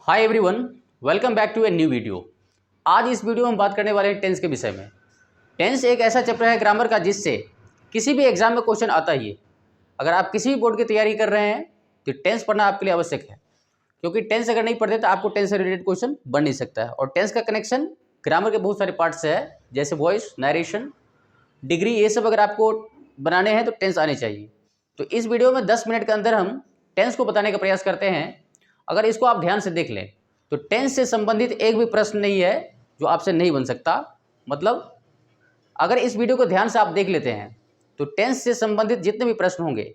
Hi everyone, welcome back to a new video. आज इस video में हम बात करने वाले हैं टेंस के विषय में। टेंस एक ऐसा चैप्टर है ग्रामर का जिससे किसी भी एग्जाम में क्वेश्चन आता ही है। अगर आप किसी भी बोर्ड की तैयारी कर रहे हैं तो टेंस पढ़ना आपके लिए आवश्यक है, क्योंकि टेंस अगर नहीं पढ़ते तो आपको टेंस से रिलेटेड क्वेश्चन बन नहीं सकता है। और टेंस का कनेक्शन ग्रामर के बहुत सारे पार्ट से है, जैसे वॉइस, नरेशन, डिग्री, ये सब अगर आपको बनाने हैं तो टेंस आने चाहिए। तो इस वीडियो में 10 मिनट के अंदर हम टेंस को बताने का प्रयास करते हैं। अगर इसको आप ध्यान से देख लें तो टेंस से संबंधित एक भी प्रश्न नहीं है जो आपसे नहीं बन सकता। मतलब अगर इस वीडियो को ध्यान से आप देख लेते हैं तो टेंस से संबंधित जितने भी प्रश्न होंगे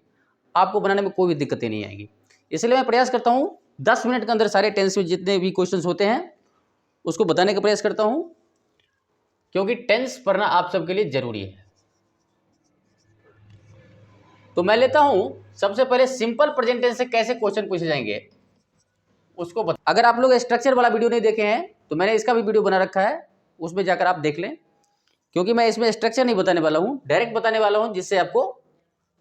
आपको बनाने में कोई भी दिक्कतें नहीं आएगी। इसलिए मैं प्रयास करता हूँ 10 मिनट के अंदर सारे टेंस में जितने भी क्वेश्चंस होते हैं उसको बताने का प्रयास करता हूँ, क्योंकि टेंस पढ़ना आप सबके लिए जरूरी है। तो मैं लेता हूँ सबसे पहले सिंपल प्रेजेंट टेंस से कैसे क्वेश्चन पूछे जाएंगे उसको अगर आप लोग स्ट्रक्चर वाला वीडियो नहीं देखे हैं तो मैंने इसका भी वीडियो बना रखा है, उसमें जाकर आप देख लें। क्योंकि मैं इसमें स्ट्रक्चर नहीं बताने वाला हूँ, डायरेक्ट बताने वाला हूँ, जिससे आपको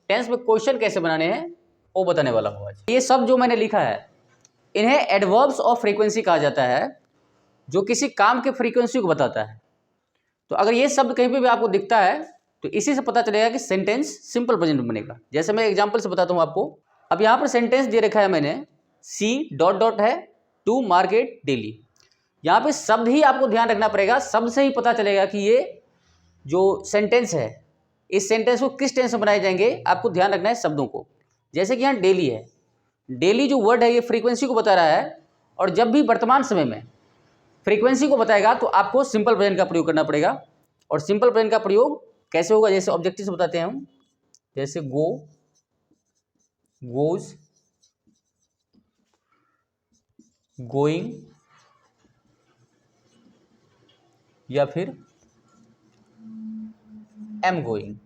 टेंस में क्वेश्चन कैसे बनाने हैं वो बताने वाला हूँ आज। ये सब जो मैंने लिखा है इन्हें एडवर्ब्स ऑफ फ्रीक्वेंसी कहा जाता है, जो किसी काम के फ्रीक्वेंसी को बताता है। तो अगर ये शब्द कहीं पर भी आपको दिखता है तो इसी से पता चलेगा कि सेंटेंस सिंपल प्रेजेंट में बनेगा। जैसे मैं एग्जाम्पल से बताता हूँ आपको। अब यहाँ पर सेंटेंस दे रखा है मैंने, सी डॉट डॉट है टू मार्केट डेली। यहाँ पे शब्द ही आपको ध्यान रखना पड़ेगा, शब्द से ही पता चलेगा कि ये जो सेंटेंस है इस सेंटेंस को किस टेंस में बनाए जाएंगे। आपको ध्यान रखना है शब्दों को। जैसे कि यहाँ डेली है, डेली जो वर्ड है ये फ्रीक्वेंसी को बता रहा है, और जब भी वर्तमान समय में फ्रीक्वेंसी को बताएगा तो आपको सिंपल प्रेजेंट का प्रयोग करना पड़ेगा। और सिंपल प्रेजेंट का प्रयोग कैसे होगा, जैसे ऑब्जेक्टिव से बताते हैं हम, जैसे गो, गोज, गोइंग, या फिर एम गोइंग।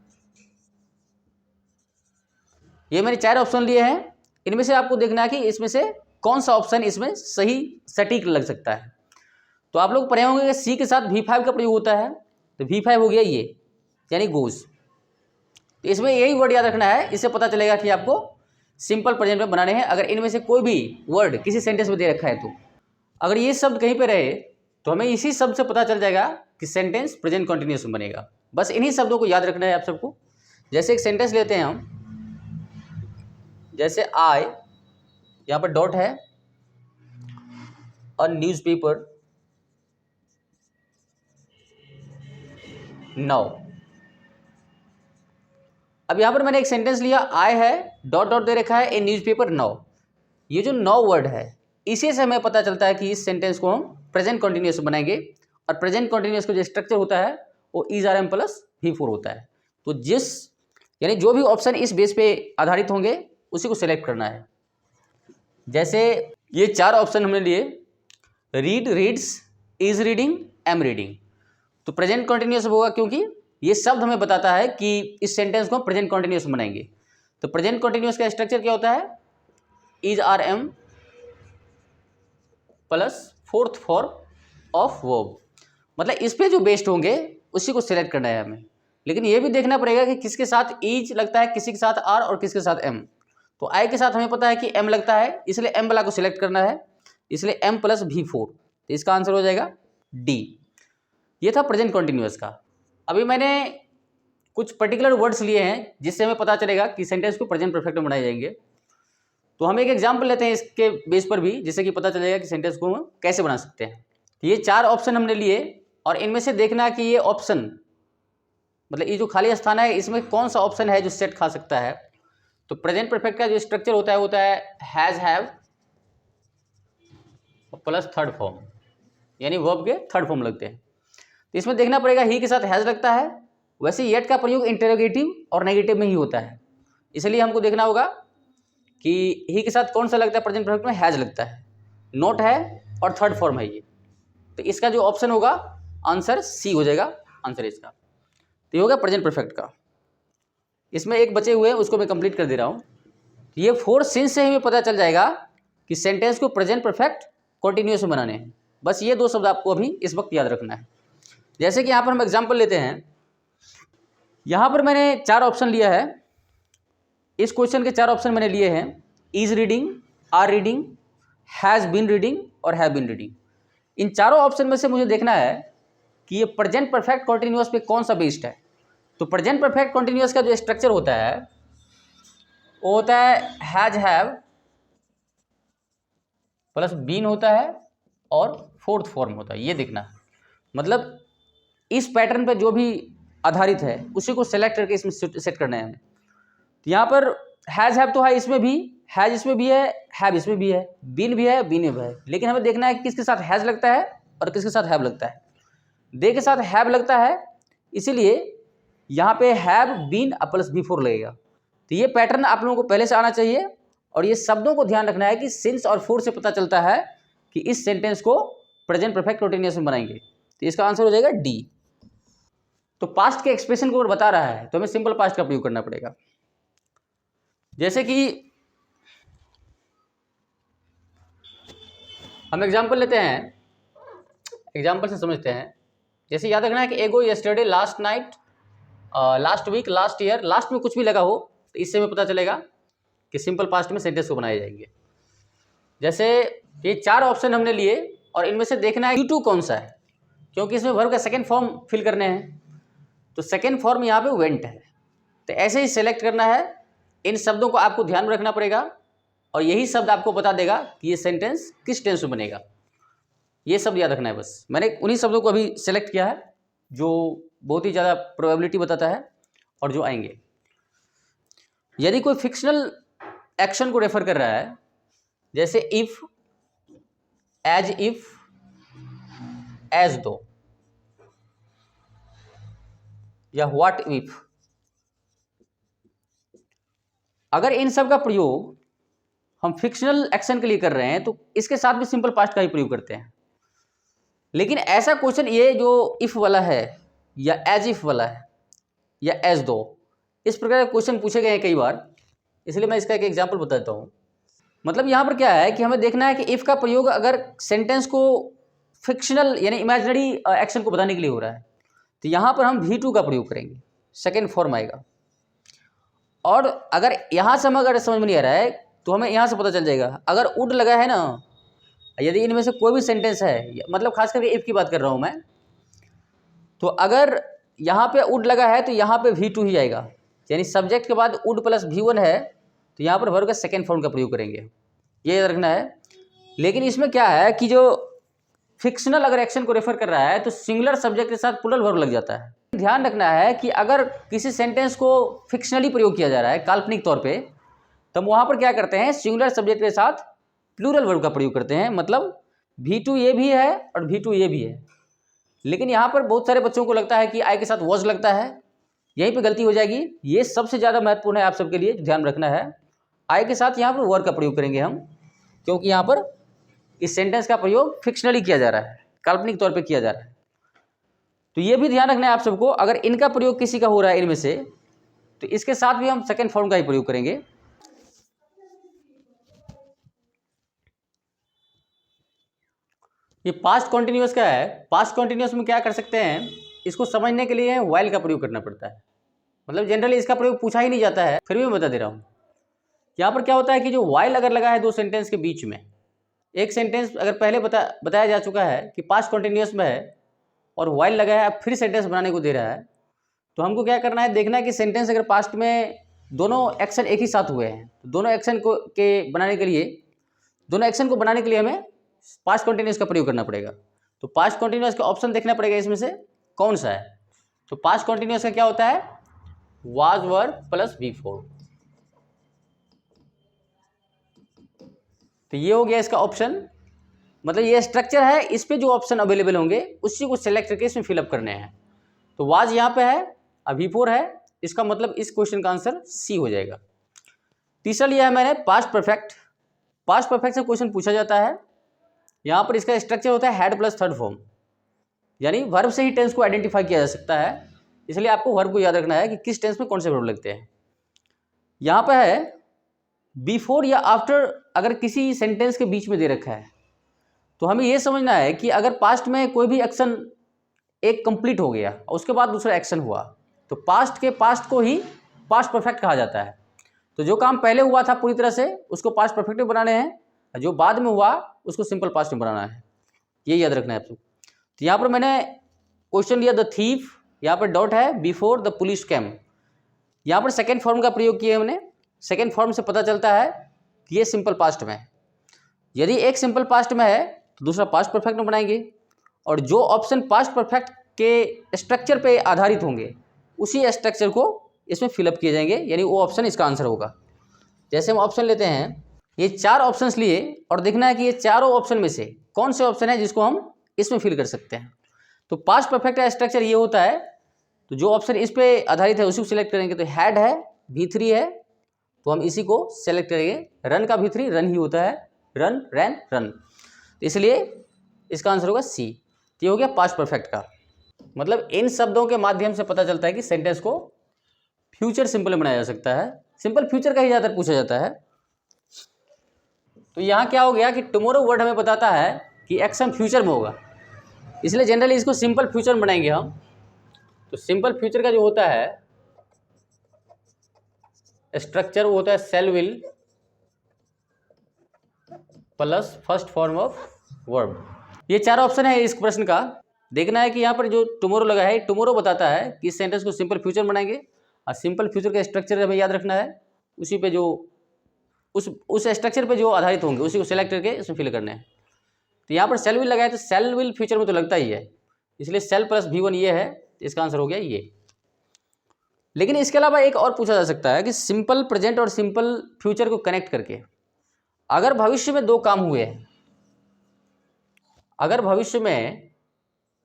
ये मैंने 4 ऑप्शन लिए हैं, इनमें से आपको देखना है कि इसमें से कौन सा ऑप्शन इसमें सही सटीक लग सकता है। तो आप लोग पढ़े होंगे कि सी के साथ V5 का प्रयोग होता है, तो V5 हो गया ये, यानी गोज। तो इसमें यही वर्ड याद रखना है, इससे पता चलेगा कि आपको सिंपल प्रेजेंट में बनाने हैं। अगर इनमें से कोई भी वर्ड किसी सेंटेंस में दे रखा है तो अगर ये शब्द कहीं पे रहे तो हमें इसी शब्द से पता चल जाएगा कि सेंटेंस प्रेजेंट कंटिन्यूअस में बनेगा। बस इन्हीं शब्दों को याद रखना है आप सबको। जैसे एक सेंटेंस लेते हैं हम, जैसे आई, यहाँ पर डॉट है, और न्यूज़पेपर नाउ। अब यहाँ पर मैंने एक सेंटेंस लिया, आई है, डॉट डॉट दे रखा है, ए न्यूज़पेपर नाउ। ये जो नाउ वर्ड है इसी से हमें पता चलता है कि इस सेंटेंस को हम प्रेजेंट कंटिन्यूअस बनाएंगे। और प्रेजेंट कंटिन्यूअस का जो स्ट्रक्चर होता है वो is are am plus V4 होता है। तो यानी जो भी ऑप्शन इस बेस पे आधारित होंगे उसी को सिलेक्ट करना है। जैसे ये 4 ऑप्शन हमने लिए, read, reads, is reading, am reading. तो प्रेजेंट कंटिन्यूअस होगा, क्योंकि ये शब्द हमें बताता है कि इस सेंटेंस को प्रेजेंट कंटिन्यूअस बनाएंगे। तो प्रेजेंट कंटिन्यूअस का स्ट्रक्चर क्या होता है, is are am plus fourth form of verb. मतलब इस पे जो बेस्ड होंगे उसी को सिलेक्ट करना है हमें। लेकिन ये भी देखना पड़ेगा कि किसके साथ इज लगता है, किसी के साथ आर, और किसके साथ एम। तो आई के साथ हमें पता है कि एम लगता है, इसलिए एम वाला को सिलेक्ट करना है, इसलिए एम प्लस V4। तो इसका आंसर हो जाएगा डी। ये था प्रेजेंट कंटिन्यूअस का। अभी मैंने कुछ पर्टिकुलर वर्ड्स लिए हैं जिससे हमें पता चलेगा कि सेंटेंस को प्रेजेंट परफेक्ट में बनाए जाएंगे। तो हम एक एग्जाम्पल लेते हैं इसके बेस पर भी, जिससे कि पता चलेगा कि सेंटेंस को हम कैसे बना सकते हैं। ये 4 ऑप्शन हमने लिए, और इनमें से देखना है कि ये ऑप्शन, मतलब ये जो खाली स्थान है इसमें कौन सा ऑप्शन है जो सेट खा सकता है। तो प्रेजेंट परफेक्ट का जो स्ट्रक्चर होता है has, have plus third form, यानी वर्ब के थर्ड फॉर्म लगते हैं। तो इसमें देखना पड़ेगा ही के साथ हैज लगता है। वैसे येट का प्रयोग इंटरोगेटिव और नेगेटिव में ही होता है, इसलिए हमको देखना होगा कि ही के साथ कौन सा लगता है। प्रेजेंट परफेक्ट में हैज लगता है, नॉट है, और थर्ड फॉर्म है ये। तो इसका जो ऑप्शन होगा आंसर सी हो जाएगा आंसर इसका। तो ये होगा प्रेजेंट परफेक्ट का। इसमें एक बचे हुए हैं, उसको मैं कंप्लीट कर दे रहा हूँ। ये 4 सिंस से ही हमें पता चल जाएगा कि सेंटेंस को प्रेजेंट परफेक्ट कंटिन्यूअस में बनाने हैं। बस ये 2 शब्द आपको अभी इस वक्त याद रखना है। जैसे कि यहाँ पर हम एग्जाम्पल लेते हैं, यहाँ पर मैंने 4 ऑप्शन लिया है। इस क्वेश्चन के 4 ऑप्शन मैंने लिए हैं, is reading, are reading, has been reading और हैव बीन रीडिंग। इन चारों ऑप्शन में से मुझे देखना है कि ये प्रेजेंट परफेक्ट कॉन्टिन्यूअस पे कौन सा बेस्ड है। तो प्रेजेंट परफेक्ट कॉन्टिन्यूअस का जो स्ट्रक्चर होता है वो होता है हैज हैव प्लस बीन होता है और फोर्थ फॉर्म होता है। ये देखना है, मतलब इस पैटर्न पे जो भी आधारित है उसी को सेलेक्ट करके इसमें सेट करना है हमें। तो यहाँ पर हैज़ हैव तो है, इसमें भी हैज़ इसमें भी है, हैव इसमें भी है, बीन भी है, बीन भी है, लेकिन हमें देखना है कि किसके साथ हैज़ लगता है और किसके साथ हैव लगता है। दे के साथ हैव लगता है, इसीलिए यहाँ पे हैव बीन प्लस बिफोर लगेगा। तो ये पैटर्न आप लोगों को पहले से आना चाहिए और ये शब्दों को ध्यान रखना है कि सिंस और फोर से पता चलता है कि इस सेंटेंस को प्रेजेंट परफेक्ट कंटीन्यूअस में बनाएंगे। तो इसका आंसर हो जाएगा डी। तो पास्ट के एक्सप्रेशन को बता रहा है तो हमें सिंपल पास्ट का प्रयोग करना पड़ेगा। जैसे कि हम एग्जाम्पल लेते हैं, एग्जाम्पल से समझते हैं। जैसे याद रखना है कि ago, yesterday, last night, last week, last year, last में कुछ भी लगा हो तो इससे हमें पता चलेगा कि सिंपल पास्ट में सेंटेंस को बनाए जाएंगे। जैसे ये चार ऑप्शन हमने लिए और इनमें से देखना है टू कौन सा है, क्योंकि इसमें वर्ब का सेकेंड फॉर्म फिल करने हैं। तो सेकेंड फॉर्म यहाँ पे वेंट है, तो ऐसे ही सेलेक्ट करना है। इन शब्दों को आपको ध्यान में रखना पड़ेगा और यही शब्द आपको बता देगा कि ये सेंटेंस किस टेंस में बनेगा। ये शब्द याद रखना है बस। मैंने उन्हीं शब्दों को अभी सेलेक्ट किया है जो बहुत ही ज़्यादा प्रोबेबिलिटी बताता है और जो आएंगे। यदि कोई फिक्शनल एक्शन को रेफर कर रहा है, जैसे इफ, एज इफ, एज दो या व्हाट इफ, अगर इन सब का प्रयोग हम फिक्शनल एक्शन के लिए कर रहे हैं तो इसके साथ भी सिंपल पास्ट का ही प्रयोग करते हैं। लेकिन ऐसा क्वेश्चन ये जो इफ वाला है या एज इफ वाला है या एज दो, इस प्रकार के क्वेश्चन पूछे गए हैं कई बार, इसलिए मैं इसका एक एग्जांपल बता देता हूँ। मतलब यहाँ पर क्या है कि हमें देखना है कि इफ का प्रयोग अगर सेंटेंस को फिक्शनल यानी इमेजिनरी एक्शन को बताने के लिए हो रहा है तो यहाँ पर हम V2 का प्रयोग करेंगे, सेकेंड फॉर्म आएगा। और अगर यहाँ से हमें अगर समझ में नहीं आ रहा है तो हमें यहाँ से पता चल जाएगा। अगर वुड लगा है ना, यदि इनमें से कोई भी सेंटेंस है, मतलब खास करके इफ की बात कर रहा हूँ मैं, तो अगर यहाँ पे वुड लगा है तो यहाँ पे V2 ही आएगा, यानी सब्जेक्ट के बाद वुड प्लस V1 है तो यहाँ पर वर्ब का सेकेंड फॉर्म का प्रयोग करेंगे, ये याद रखना है। लेकिन इसमें क्या है कि जो फिक्शनल अगर एक्शन को रेफर कर रहा है तो सिंगुलर सब्जेक्ट के साथ प्लूरल वर्ब लग जाता है। ध्यान रखना है कि अगर किसी सेंटेंस को फिक्शनली प्रयोग किया जा रहा है काल्पनिक तौर पे, तो हम वहाँ पर क्या करते हैं, सिंगुलर सब्जेक्ट के साथ प्लूरल वर्ब का प्रयोग करते हैं। मतलब V2 ये भी है और V2 ये भी है। लेकिन यहाँ पर बहुत सारे बच्चों को लगता है कि आई के साथ वॉज लगता है, यहीं पे गलती हो जाएगी। ये सबसे ज़्यादा महत्वपूर्ण है आप सबके लिए, ध्यान रखना है। आई के साथ यहाँ पर वर्ब का प्रयोग करेंगे हम, क्योंकि यहाँ पर इस सेंटेंस का प्रयोग फिक्शनली किया जा रहा है, काल्पनिक तौर पे किया जा रहा है। तो ये भी ध्यान रखना है आप सबको, अगर इनका प्रयोग किसी का हो रहा है इनमें से तो इसके साथ भी हम सेकेंड फॉर्म का ही प्रयोग करेंगे। ये पास्ट कॉन्टिन्यूअस का है। पास्ट कॉन्टिन्यूअस में क्या कर सकते हैं, इसको समझने के लिए व्हाइल का प्रयोग करना पड़ता है। मतलब जनरली इसका प्रयोग पूछा ही नहीं जाता है, फिर भी मैं बता दे रहा हूँ। यहाँ पर क्या होता है कि जो व्हाइल अगर लगा है दो सेंटेंस के बीच में, एक सेंटेंस अगर पहले बताया जा चुका है कि पास्ट कॉन्टिन्यूअस में है और व्हाइल लगा है, अब फिर सेंटेंस बनाने को दे रहा है, तो हमको क्या करना है, देखना है कि सेंटेंस अगर पास्ट में दोनों एक्शन एक ही साथ हुए हैं तो दोनों एक्शन को बनाने के लिए हमें पास्ट कॉन्टिन्यूअस का प्रयोग करना पड़ेगा। तो पास्ट कॉन्टिन्यूअस का ऑप्शन देखना पड़ेगा इसमें से कौन सा है। तो पास्ट कॉन्टिन्यूअस का क्या होता है, वाज वर प्लस बिफोर। तो ये हो गया इसका ऑप्शन। मतलब ये स्ट्रक्चर है, इस पे जो ऑप्शन अवेलेबल होंगे उसी को सिलेक्ट करके इसमें फिलअप करने हैं। तो वाज यहाँ पे है, अभी बिफोर है, इसका मतलब इस क्वेश्चन का आंसर सी हो जाएगा। तीसरा लिया है मैंने पास्ट परफेक्ट। पास्ट परफेक्ट से क्वेश्चन पूछा जाता है। यहाँ पर इसका स्ट्रक्चर होता है हैड प्लस थर्ड फॉर्म, यानी वर्ब से ही टेंस को आइडेंटिफाई किया जा सकता है। इसलिए आपको वर्ब को याद रखना है कि किस टेंस में कौन से वर्ब लगते हैं। यहाँ पर है बिफोर या आफ्टर, अगर किसी सेंटेंस के बीच में दे रखा है तो हमें यह समझना है कि अगर पास्ट में कोई भी एक्शन एक कंप्लीट हो गया और उसके बाद दूसरा एक्शन हुआ तो पास्ट के पास्ट को ही पास्ट परफेक्ट कहा जाता है। तो जो काम पहले हुआ था पूरी तरह से उसको पास्ट परफेक्ट में बनाने हैं, जो बाद में हुआ उसको सिंपल पास्ट में बनाना है, ये याद रखना है आपको। तो यहाँ पर मैंने क्वेश्चन लिया द थीफ, यहाँ पर डॉट है, बिफोर द पुलिस कैम। यहाँ पर सेकेंड फॉर्म का प्रयोग किया हमने। सेकेंड फॉर्म से पता चलता है कि ये सिंपल पास्ट में है। यदि एक सिंपल पास्ट में है तो दूसरा पास्ट परफेक्ट में बनाएंगे, और जो ऑप्शन पास्ट परफेक्ट के स्ट्रक्चर पे आधारित होंगे उसी स्ट्रक्चर को इसमें फिलअप किए जाएंगे, यानी वो ऑप्शन इसका आंसर होगा। जैसे हम ऑप्शन लेते हैं, ये 4 ऑप्शंस लिए और देखना है कि ये चारों ऑप्शन में से कौन से ऑप्शन है जिसको हम इसमें फिल कर सकते हैं। तो पास्ट परफेक्ट का स्ट्रक्चर ये होता है, तो जो ऑप्शन इस पे आधारित है उसी को सिलेक्ट करेंगे। तो हैड है, V3 है, तो हम इसी को सेलेक्ट करेंगे। रन का V3 रन ही होता है, रन रैन रन, तो इसलिए इसका आंसर होगा C। तो ये हो गया पास्ट परफेक्ट का। मतलब इन शब्दों के माध्यम से पता चलता है कि सेंटेंस को फ्यूचर सिंपल में बनाया जा सकता है। सिंपल फ्यूचर का ही ज़्यादातर पूछा जाता है। तो यहाँ क्या हो गया कि टुमारो वर्ड हमें बताता है कि एक्शन फ्यूचर में होगा, इसलिए जनरली इसको सिंपल फ्यूचर में बनाएंगे हम। तो सिंपल फ्यूचर का जो होता है स्ट्रक्चर वो होता है शैल will plus first form of verb. ये 4 ऑप्शन है इस प्रश्न का। देखना है कि यहाँ पर जो टुमारो लगा है, टुमारो बताता है कि इस सेंटेंस को सिंपल फ्यूचर बनाएंगे, और सिंपल फ्यूचर का स्ट्रक्चर हमें याद रखना है, उसी पे जो उस स्ट्रक्चर पे जो आधारित होंगे उसी को सिलेक्ट करके इसमें फिल करना है। तो यहाँ पर सेल विल लगाए तो सेल विल फ्यूचर में तो लगता ही है, इसलिए सेल प्लस V1 ये है, तो इसका आंसर हो गया ये। लेकिन इसके अलावा एक और पूछा जा सकता है कि सिंपल प्रेजेंट और सिंपल फ्यूचर को कनेक्ट करके अगर भविष्य में 2 काम हुए हैं, अगर भविष्य में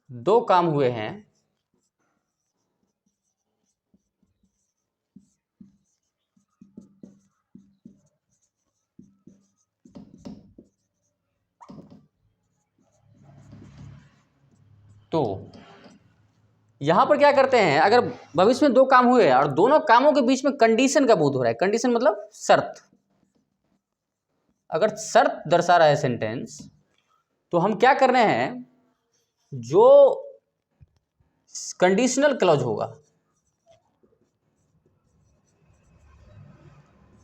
2 काम हुए हैं तो यहां पर क्या करते हैं, अगर भविष्य में 2 काम हुए हैं और दोनों कामों के बीच में कंडीशन का बोध हो रहा है, कंडीशन मतलब शर्त, अगर शर्त दर्शा रहा है सेंटेंस, तो हम क्या कर रहे हैं, जो कंडीशनल क्लॉज होगा,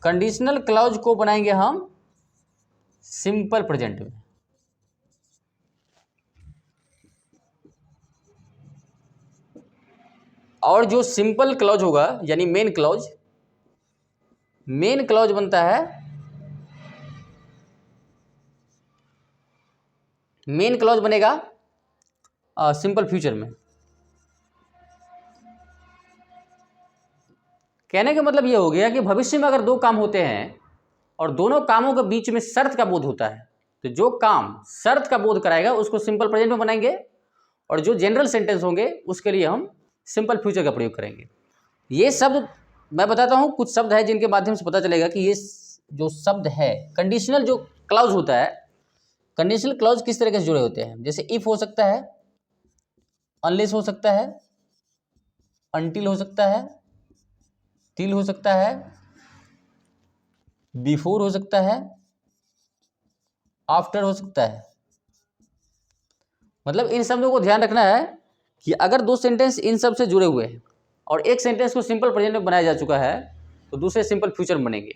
कंडीशनल क्लॉज को बनाएंगे हम सिंपल प्रेजेंट में। और जो सिंपल क्लॉज होगा यानी मेन क्लॉज, मेन क्लॉज बनता है, मेन क्लॉज बनेगा सिंपल फ्यूचर में। कहने का मतलब ये हो गया कि भविष्य में अगर 2 काम होते हैं और दोनों कामों के बीच में शर्त का बोध होता है, तो जो काम शर्त का बोध कराएगा उसको सिंपल प्रेजेंट में बनाएंगे, और जो जनरल सेंटेंस होंगे उसके लिए हम सिंपल फ्यूचर का प्रयोग करेंगे। ये शब्द मैं बताता हूँ, कुछ शब्द है जिनके माध्यम से पता चलेगा कि ये जो शब्द है कंडीशनल जो क्लॉज होता है, कंडीशनल क्लॉज किस तरीके से जुड़े होते हैं। जैसे इफ हो सकता है, अनलेस हो सकता है, अनटिल हो सकता है, टिल हो सकता है, बिफोर हो सकता है, आफ्टर हो सकता है। मतलब इन शब्दों को ध्यान रखना है कि अगर 2 सेंटेंस इन सब से जुड़े हुए हैं और एक सेंटेंस को सिंपल प्रेजेंट में बनाया जा चुका है तो दूसरे सिंपल फ्यूचर में बनेंगे।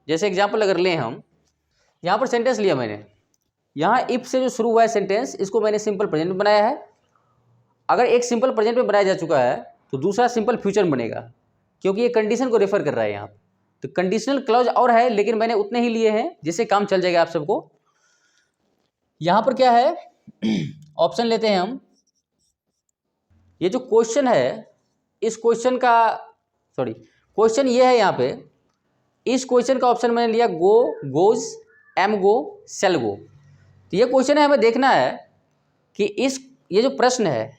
जैसे एग्जांपल अगर लें हम, यहाँ पर सेंटेंस लिया मैंने, यहाँ इफ से जो शुरू हुआ है सेंटेंस, इसको मैंने सिंपल प्रेजेंट में बनाया है। अगर एक सिंपल प्रेजेंट में बनाया जा चुका है तो दूसरा सिंपल फ्यूचर में बनेगा, क्योंकि ये कंडीशन को रेफर कर रहा है यहाँ। तो कंडीशनल क्लॉज और है, लेकिन मैंने उतने ही लिए हैं जिससे काम चल जाएगा आप सबको। यहाँ पर क्या है, ऑप्शन लेते हैं हम। ये जो क्वेश्चन है, इस क्वेश्चन का क्वेश्चन ये है यहाँ पे, इस क्वेश्चन का ऑप्शन मैंने लिया गो, गोज, एम गो, सेल गो। तो ये क्वेश्चन है, हमें देखना है कि ये जो प्रश्न है,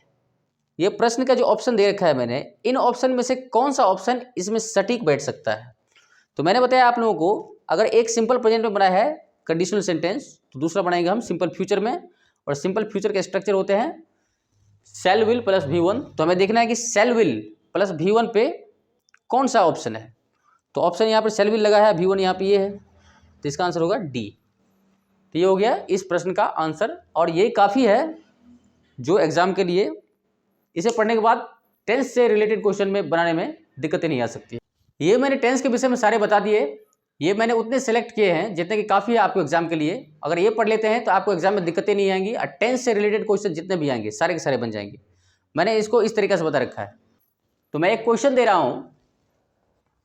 ये प्रश्न का जो ऑप्शन दे रखा है मैंने, इन ऑप्शन में से कौन सा ऑप्शन इसमें सटीक बैठ सकता है। तो मैंने बताया आप लोगों को, अगर एक सिंपल प्रेजेंट में बना है कंडीशनल सेंटेंस, तो दूसरा बनाएंगे हम सिंपल फ्यूचर में, और सिंपल फ्यूचर के स्ट्रक्चर होते हैं सेल विल प्लस V1। तो हमें देखना है कि सेल विल प्लस V1 पे कौन सा ऑप्शन है। तो ऑप्शन यहाँ पर सेल विल लगा है, V1 यहाँ पे ये है, तो इसका आंसर होगा D। तो ये हो गया इस प्रश्न का आंसर, और ये काफ़ी है जो एग्जाम के लिए, इसे पढ़ने के बाद टेंस से रिलेटेड क्वेश्चन में बनाने में दिक्कतें नहीं आ सकती। ये मैंने टेंस के विषय में सारे बता दिए। ये मैंने उतने सेलेक्ट किए हैं जितने कि काफ़ी है आपको एग्जाम के लिए। अगर ये पढ़ लेते हैं तो आपको एग्जाम में दिक्कतें नहीं आएंगी और टेंस से रिलेटेड क्वेश्चन जितने भी आएंगे सारे के सारे बन जाएंगे। मैंने इसको इस तरीके से बता रखा है। तो मैं एक क्वेश्चन दे रहा हूँ,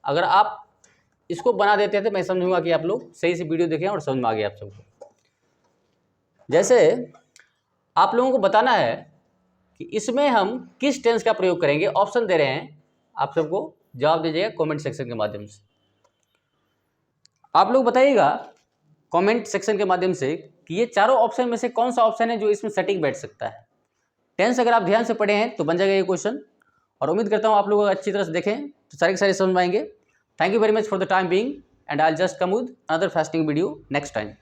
अगर आप इसको बना देते हैं तो मैं समझूंगा कि आप लोग सही से वीडियो देखें और समझ में आ गया आप सबको। जैसे आप लोगों को बताना है कि इसमें हम किस टेंस का प्रयोग करेंगे। ऑप्शन दे रहे हैं, आप सबको जवाब दीजिएगा कमेंट सेक्शन के माध्यम से। आप लोग बताइएगा कमेंट सेक्शन के माध्यम से कि ये चारों ऑप्शन में से कौन सा ऑप्शन है जो इसमें सटीक बैठ सकता है। टेंस अगर आप ध्यान से पढ़े हैं तो बन जाएगा ये क्वेश्चन, और उम्मीद करता हूँ आप लोग अच्छी तरह से देखें तो सारे के सारे समझ में आएंगे। Thank you very much for the time being, and I'll just come with another fascinating video next time.